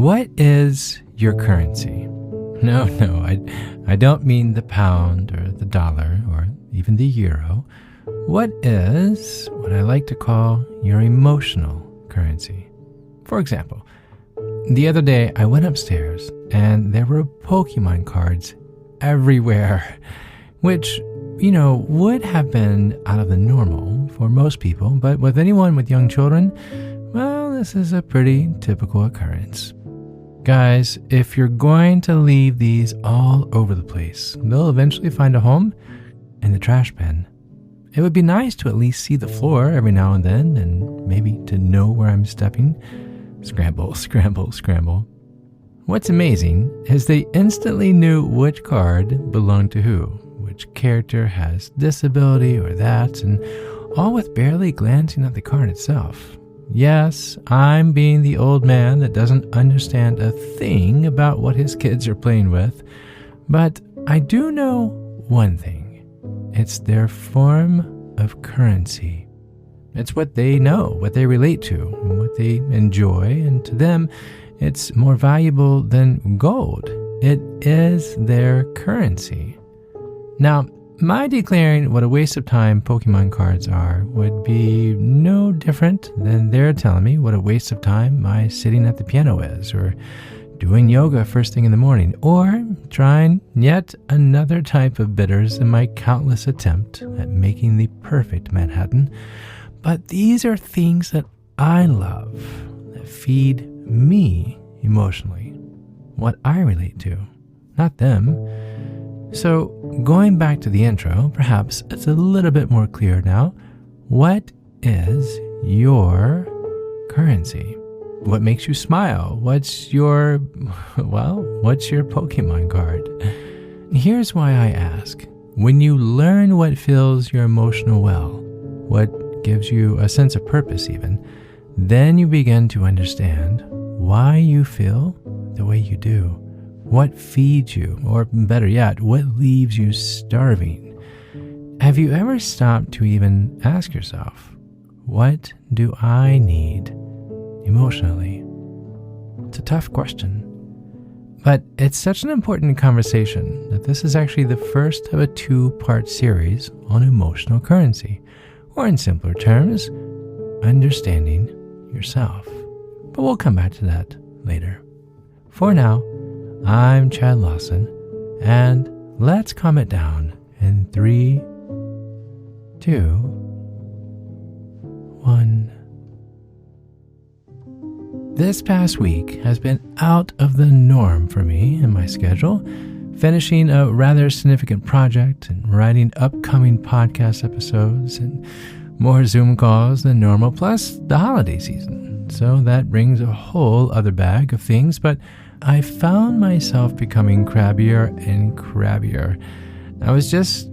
What is your currency? No, I don't mean the pound or the dollar or even the euro. What is what I like to call your emotional currency? For example, the other day I went upstairs and there were Pokemon cards everywhere, which, would have been out of the normal for most people, but with anyone with young children, well, this is a pretty typical occurrence. Guys, if you're going to leave these all over the place, they'll eventually find a home in the trash bin. It would be nice to at least see the floor every now and then, and maybe to know where I'm stepping. Scramble, scramble, scramble. What's amazing is they instantly knew which card belonged to who, which character has this ability or that, and all with barely glancing at the card itself. Yes, I'm being the old man that doesn't understand a thing about what his kids are playing with, but I do know one thing. It's their form of currency. It's what they know, what they relate to, and what they enjoy, and to them, it's more valuable than gold. It is their currency. Now, my declaring what a waste of time Pokemon cards are would be no different than their telling me what a waste of time my sitting at the piano is, or doing yoga first thing in the morning, or trying yet another type of bitters in my countless attempt at making the perfect Manhattan. But these are things that I love, that feed me emotionally, what I relate to, not them. So, going back to the intro, perhaps it's a little bit more clear now. What is your currency? What makes you smile? What's your Pokemon card? Here's why I ask. When you learn what fills your emotional well, what gives you a sense of purpose even, then you begin to understand why you feel the way you do. What feeds you, or better yet, what leaves you starving? Have you ever stopped to even ask yourself, what do I need emotionally? It's a tough question, but it's such an important conversation that this is actually the first of a 2-part series on emotional currency, or in simpler terms, understanding yourself. But we'll come back to that later. For now, I'm Chad Lawson, and let's calm it down in 3, 2, 1. This past week has been out of the norm for me and my schedule, finishing a rather significant project and writing upcoming podcast episodes and more Zoom calls than normal, plus the holiday season. So that brings a whole other bag of things, but I found myself becoming crabbier and crabbier. I was just,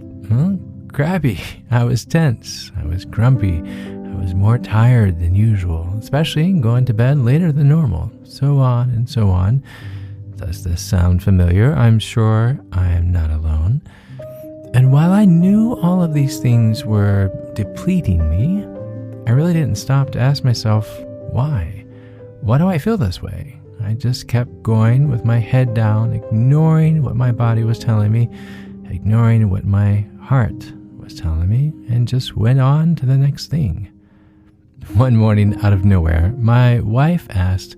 crabby. I was tense. I was grumpy. I was more tired than usual, especially going to bed later than normal. So on and so on. Does this sound familiar? I'm sure I am not alone. And while I knew all of these things were depleting me, I really didn't stop to ask myself, why? Why do I feel this way? I just kept going with my head down, ignoring what my body was telling me, ignoring what my heart was telling me, and just went on to the next thing. One morning, out of nowhere, my wife asked,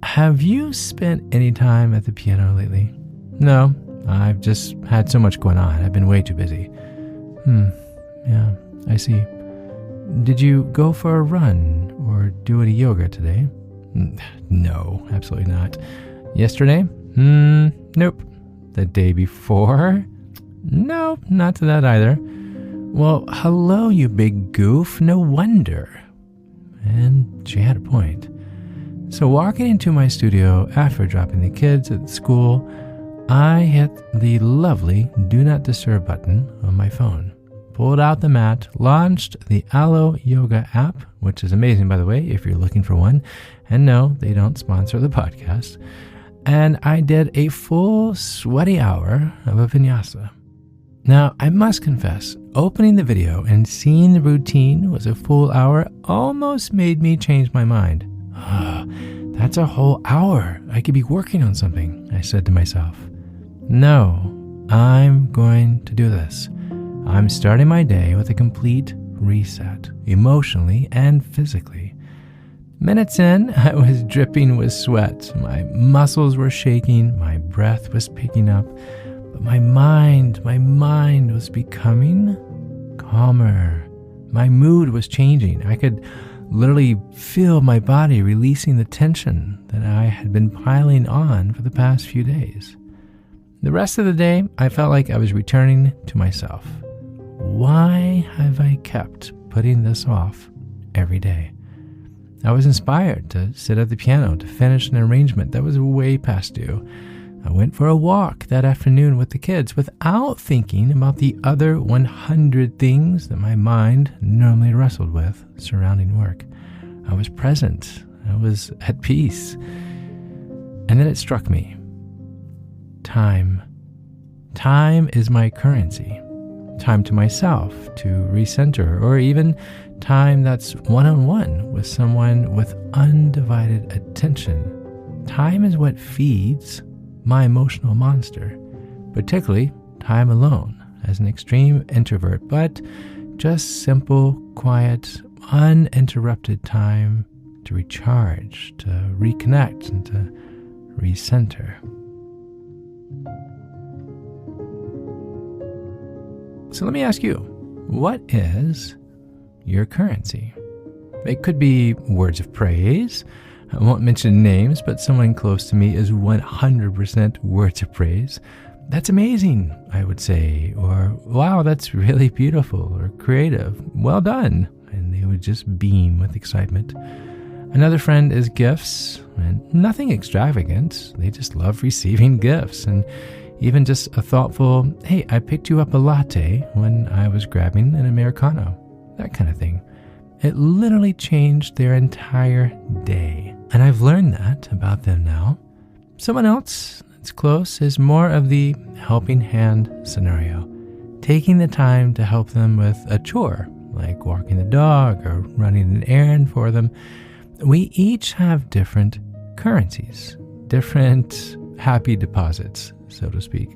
"Have you spent any time at the piano lately?" "No, I've just had so much going on. I've been way too busy." Yeah, I see. "Did you go for a run or do any yoga today?" "No, absolutely not." "Yesterday?" Nope." "The day before?" "No, not to that either." "Well, hello, you big goof. No wonder." And she had a point. So walking into my studio after dropping the kids at school, I hit the lovely Do Not Disturb button on my phone, pulled out the mat, launched the Allie Yoga app, which is amazing, by the way, if you're looking for one. And no, they don't sponsor the podcast. And I did a full sweaty hour of a vinyasa. Now, I must confess, opening the video and seeing the routine was a full hour almost made me change my mind. That's a whole hour. I could be working on something, I said to myself. No, I'm going to do this. I'm starting my day with a complete reset, emotionally and physically. Minutes in, I was dripping with sweat. My muscles were shaking, my breath was picking up, but my mind was becoming calmer. My mood was changing. I could literally feel my body releasing the tension that I had been piling on for the past few days. The rest of the day, I felt like I was returning to myself. Why have I kept putting this off every day? I was inspired to sit at the piano to finish an arrangement that was way past due. I went for a walk that afternoon with the kids without thinking about the other 100 things that my mind normally wrestled with surrounding work. I was present. I was at peace. And then it struck me. Time. Time is my currency. Time to myself, to recenter, or even time that's one-on-one with someone with undivided attention. Time is what feeds my emotional monster, particularly time alone as an extreme introvert, but just simple, quiet, uninterrupted time to recharge, to reconnect, and to recenter. So let me ask you, what is your currency? It could be words of praise. I won't mention names, but someone close to me is 100% words of praise. That's amazing, I would say. Or, wow, that's really beautiful. Or creative. Well done. And they would just beam with excitement. Another friend is gifts, and nothing extravagant. They just love receiving gifts. And even just a thoughtful, hey, I picked you up a latte when I was grabbing an Americano. That kind of thing. It literally changed their entire day. And I've learned that about them now. Someone else that's close is more of the helping hand scenario. Taking the time to help them with a chore, like walking the dog or running an errand for them. We each have different currencies, different happy deposits, so to speak.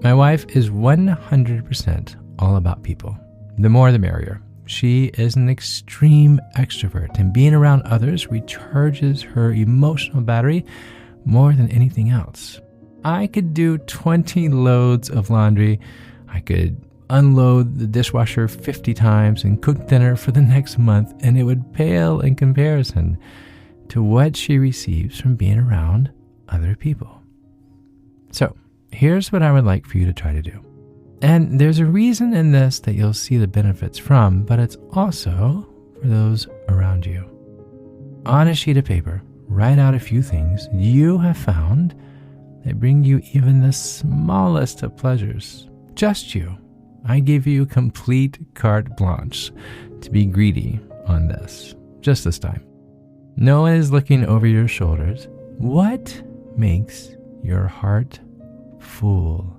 My wife is 100% all about people. The more the merrier. She is an extreme extrovert, and being around others recharges her emotional battery more than anything else. I could do 20 loads of laundry. I could unload the dishwasher 50 times and cook dinner for the next month, and it would pale in comparison to what she receives from being around other people. So, here's what I would like for you to try to do. And there's a reason in this that you'll see the benefits from, but it's also for those around you. On a sheet of paper, write out a few things you have found that bring you even the smallest of pleasures. Just you. I give you complete carte blanche to be greedy on this, just this time. No one is looking over your shoulders. What makes your heart full?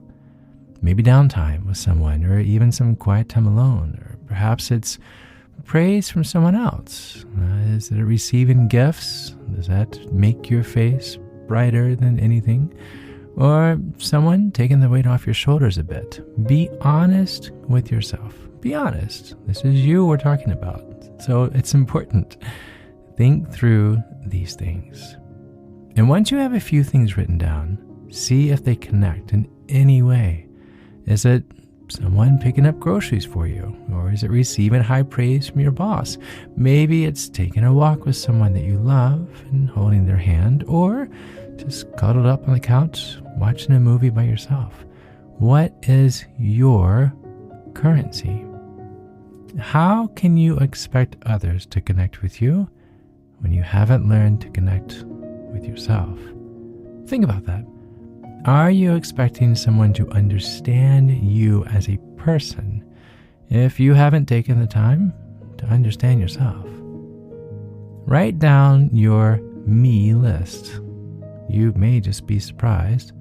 Maybe downtime with someone, or even some quiet time alone, or perhaps it's praise from someone else. Is it receiving gifts? Does that make your face brighter than anything? Or someone taking the weight off your shoulders a bit. Be honest with yourself. Be honest. This is you we're talking about. So it's important. Think through these things. And once you have a few things written down, see if they connect in any way. Is it someone picking up groceries for you? Or is it receiving high praise from your boss? Maybe it's taking a walk with someone that you love and holding their hand, or just cuddled up on the couch watching a movie by yourself. What is your currency? How can you expect others to connect with you when you haven't learned to connect with yourself? Think about that. Are you expecting someone to understand you as a person if you haven't taken the time to understand yourself? Write down your me list. You may just be surprised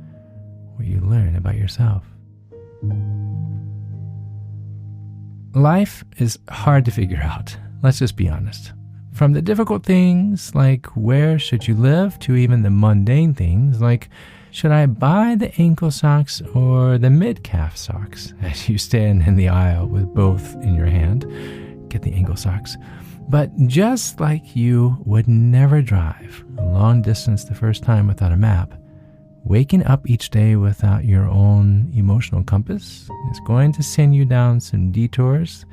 what you learn about yourself. Life is hard to figure out. Let's just be honest. From the difficult things like where should you live to even the mundane things like should I buy the ankle socks or the mid-calf socks as you stand in the aisle with both in your hand. Get the ankle socks. But just like you would never drive a long distance the first time without a map, waking up each day without your own emotional compass is going to send you down some detours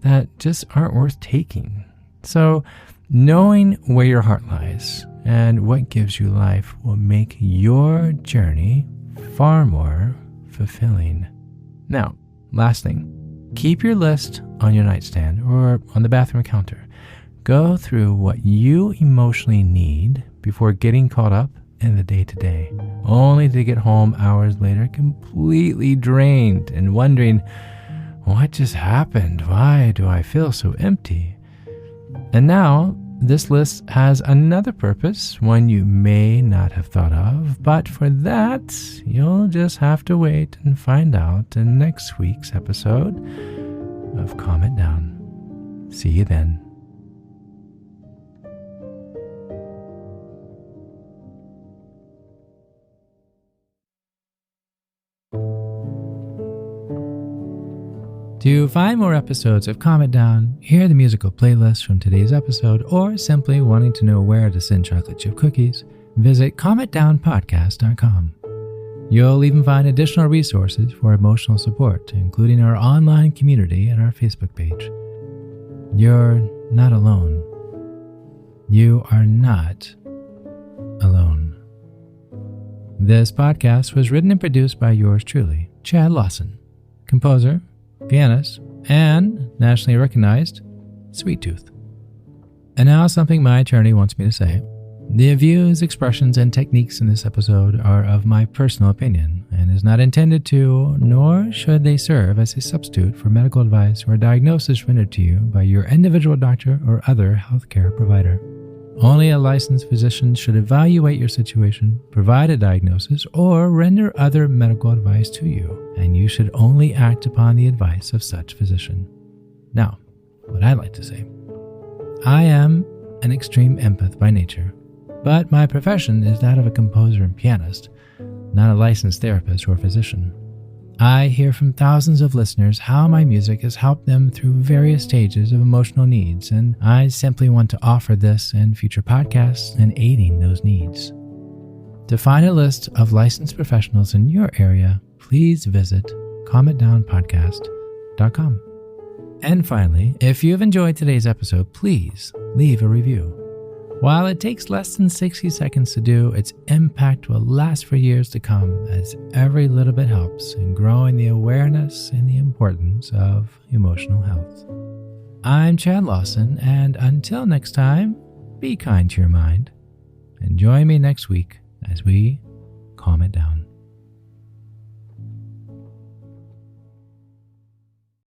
that just aren't worth taking. So, knowing where your heart lies and what gives you life will make your journey far more fulfilling. Now, last thing, keep your list on your nightstand or on the bathroom counter. Go through what you emotionally need before getting caught up in the day-to-day, only to get home hours later completely drained and wondering, what just happened? Why do I feel so empty? And now, this list has another purpose, one you may not have thought of, but for that, you'll just have to wait and find out in next week's episode of Calm It Down. See you then. To find more episodes of Calm It Down, hear the musical playlist from today's episode, or simply wanting to know where to send chocolate chip cookies, visit calmitdownpodcast.com. You'll even find additional resources for emotional support, including our online community and our Facebook page. You're not alone. You are not alone. This podcast was written and produced by yours truly, Chad Lawson, composer, pianist, and nationally recognized Sweet Tooth. And now something my attorney wants me to say. The views, expressions, and techniques in this episode are of my personal opinion and is not intended to, nor should they serve as a substitute for medical advice or diagnosis rendered to you by your individual doctor or other healthcare provider. Only a licensed physician should evaluate your situation, provide a diagnosis, or render other medical advice to you, and you should only act upon the advice of such physician. Now, what I'd like to say. I am an extreme empath by nature, but my profession is that of a composer and pianist, not a licensed therapist or physician. I hear from thousands of listeners how my music has helped them through various stages of emotional needs, and I simply want to offer this and future podcasts in aiding those needs. To find a list of licensed professionals in your area, please visit calmitdownpodcast.com. And finally, if you've enjoyed today's episode, please leave a review. While it takes less than 60 seconds to do, its impact will last for years to come, as every little bit helps in growing the awareness and the importance of emotional health. I'm Chad Lawson, and until next time, be kind to your mind, and join me next week as we calm it down.